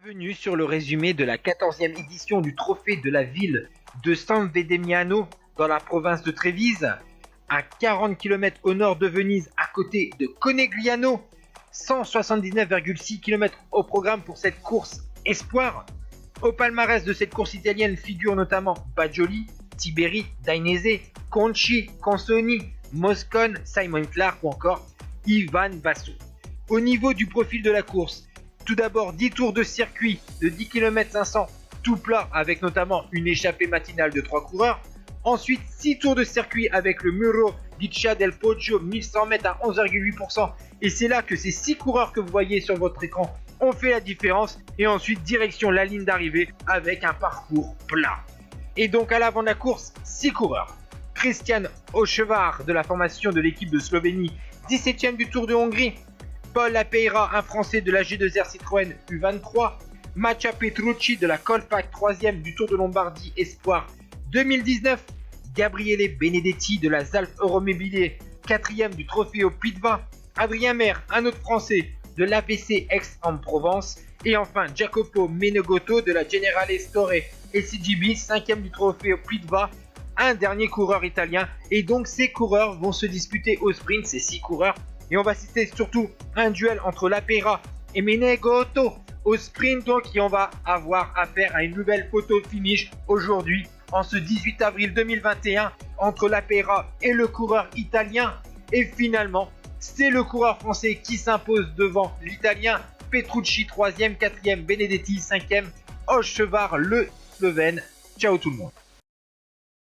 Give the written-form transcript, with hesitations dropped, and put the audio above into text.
Bienvenue sur le résumé de la 14e édition du trophée de la ville de San Vedemiano dans la province de Trévise, à 40 km au nord de Venise, à côté de Conegliano. 179,6 km au programme pour cette course espoir. Au palmarès de cette course italienne figurent notamment Bajoli, Tiberi, Dainese, Conchi, Consoni, Moscone, Simon Clark ou encore Ivan Basso. Au niveau du profil de la course, tout d'abord 10 tours de circuit de 10 km 500 tout plat avec notamment une échappée matinale de 3 coureurs. Ensuite 6 tours de circuit avec le Muro di Chia del Poggio 1100 mètres à 11,8%. Et c'est là que ces 6 coureurs que vous voyez sur votre écran ont fait la différence. Et ensuite direction la ligne d'arrivée avec un parcours plat. Et donc à l'avant de la course, 6 coureurs. Cristian Ochevar de la formation de l'équipe de Slovénie, 17e du Tour de Hongrie. Paul Lapeira, un Français de la G2R Citroën U23. Mattia Petrucci de la Colpack, 3e du Tour de Lombardie Espoir 2019. Gabriele Benedetti de la Zalf Euromobilier, 4e du Trofeo Pitva. Adrien Maire, un autre Français de l'APC Aix-en-Provence. Et enfin Jacopo Menegotto de la Generale Store SCGB, 5e du Trofeo Pitva. Un dernier coureur italien. Et donc ces coureurs vont se disputer au sprint, ces 6 coureurs. Et on va citer surtout un duel entre Lapeira et Menegotto au sprint, donc, et on va avoir affaire à une nouvelle photo finish aujourd'hui, en ce 18 avril 2021, entre Lapeira et le coureur italien. Et finalement, c'est le coureur français qui s'impose devant l'italien. Petrucci 3e, 4e, Benedetti 5e, Ochevar le Slovène. Ciao tout le monde.